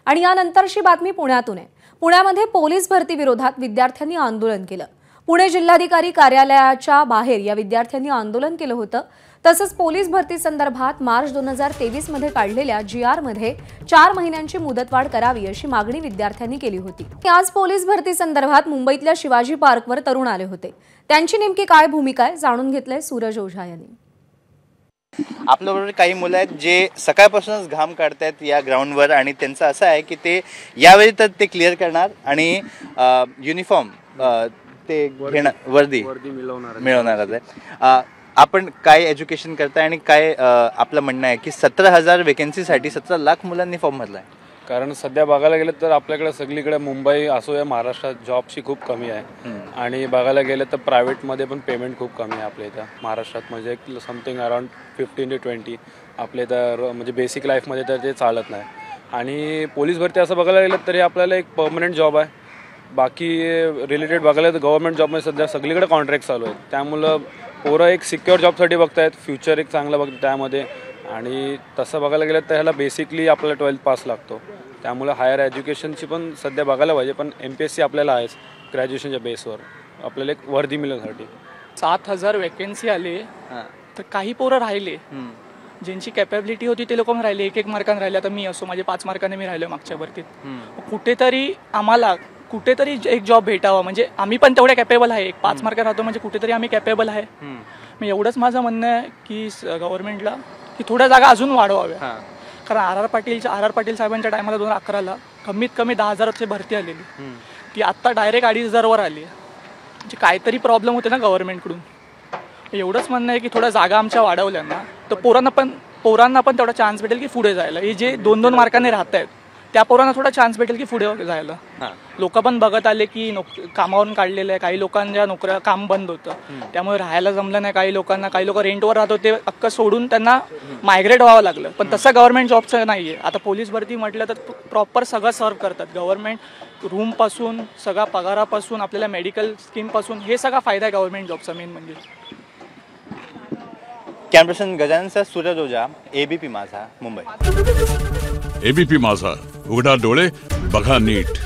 आणि यानंतरची बातमी पुण्यातून आहे। पुण्यामध्ये पोलीस भरती विरोधात विद्यार्थ्यांनी आंदोलन केलं। पुणे जिल्हाधिकारी कार्यालयाच्या बाहेर या विद्यार्थ्यांनी आंदोलन केलं होतं। तसंच पोलीस भरती संदर्भात मार्च 2023 मध्ये काढलेल्या GR मध्ये 4 महिन्यांची मुदतवाढ करावी अशी मागणी विद्यार्थ्यांनी केली होती। आज पोलीस भरती संदर्भात मुंबईतल्या शिवाजी पार्कवर तरुण आले होते। त्यांची नेमकी काय भूमिका आहे जाणून घेतलंय सूरज ओझा यांनी। आपल्याबरोबर काही मुलं आहेत जे सकाळपासूनच घाम काढतात या ग्राउंडवर आणि त्यांचं असं आहे की ते यावेळी तर ते क्लिअर करणार आणि युनिफॉर्म ते वर्दी मिळवणार आहे। आपण काय एज्युकेशन करताय आणि काय आपलं म्हणणं आहे की 17,000 वेकेन्सीसाठी 17 लाख मुलांनी फॉर्म भरलाय? कारण सध्या बघायला गेलं तर आपल्याकडे सगळीकडे मुंबई असो या महाराष्ट्रात जॉबची खूप कमी आहे आणि बघायला गेलं तर प्रायव्हेटमध्ये पण पेमेंट खूप कमी आहे आपल्या इथं महाराष्ट्रात। म्हणजे समथिंग अराउंड 15 to 20 आपल्या इथं म्हणजे बेसिक लाईफमध्ये तर ते चालत नाही। आणि पोलीस भरती असं बघायला गेलं तरी आपल्याला एक परमनंट जॉब आहे। बाकी रिलेटेड बघायला तर गव्हर्नमेंट जॉबमध्ये सध्या सगळीकडे कॉन्ट्रॅक्ट चालू आहेत, त्यामुळं पोरं एक सिक्युअर जॉबसाठी बघतायत, फ्युचर एक चांगलं बघतात त्यामध्ये। आणि तसं बघायला गेलं तर ह्याला बेसिकली आपल्याला 12th पास लागतो, त्यामुळे हायर एज्युकेशनची पण सध्या बघायला पाहिजे। पण MPSC आपल्याला आहेच ग्रॅज्युएशनच्या बेसवर आपल्याला एक वर्दी मिळण्यासाठी। 7,000 वेकेन्सी आली तर काही पोरं राहिले ज्यांची कॅपॅबिलिटी होती ते लोक राहिले, 1-1 मार्काने राहिले। आता मी असो माझे 5 मार्काने मी राहिलो मागच्या भरतीत। कुठेतरी आम्हाला कुठेतरी एक जॉब भेटावा, म्हणजे आम्ही पण तेवढे कॅपेबल आहे। 5 मार्क राहतो म्हणजे कुठेतरी आम्ही कॅपेबल आहे। मग एवढंच माझं म्हणणं आहे की गव्हर्नमेंटला की थोड्या जागा अजून वाढवाव्या। कारण आर आर पाटील साहेबांच्या टायमाला 2011ला कमीत कमी 10,000ची भरती आलेली, ती आत्ता डायरेक्ट 2,500वर आली। म्हणजे काहीतरी प्रॉब्लेम होते ना गव्हर्नमेंटकडून। एवढंच म्हणणं आहे की थोड्या जागा आमच्या वाढवल्या ना तर पोरांना पण तेवढा चान्स भेटेल की पुढे जायला। हे जे 2-2 मार्काने राहत आहेत त्या पोरांना थोडा चान्स भेटेल की पुढे जायला। लोक पण बघत आले की कामावरून काढलेलं आहे, काही लोकांच्या नोकऱ्या काम बंद होतं त्यामुळे राहायला जमलं नाही काही लोकांना। काही लोक रेंटवर राहत होते, अक्क सोडून त्यांना मायग्रेट व्हावं लागलं। पण तसं गव्हर्नमेंट जॉबचं नाही आहे। आता पोलीस भरती म्हटलं तर प्रॉपर सगळं सर्व करतात गव्हर्नमेंट, रूमपासून सगळा पगारापासून आपल्याला मेडिकल स्कीमपासून हे सगळा फायदा आहे गव्हर्नमेंट जॉबचा मेन म्हणजे। कॅमेरापर्सन गजाननचा सूरज ओझा, ABP माझा, मुंबई। ABP माझा, उघडा डोळे बघा नीट।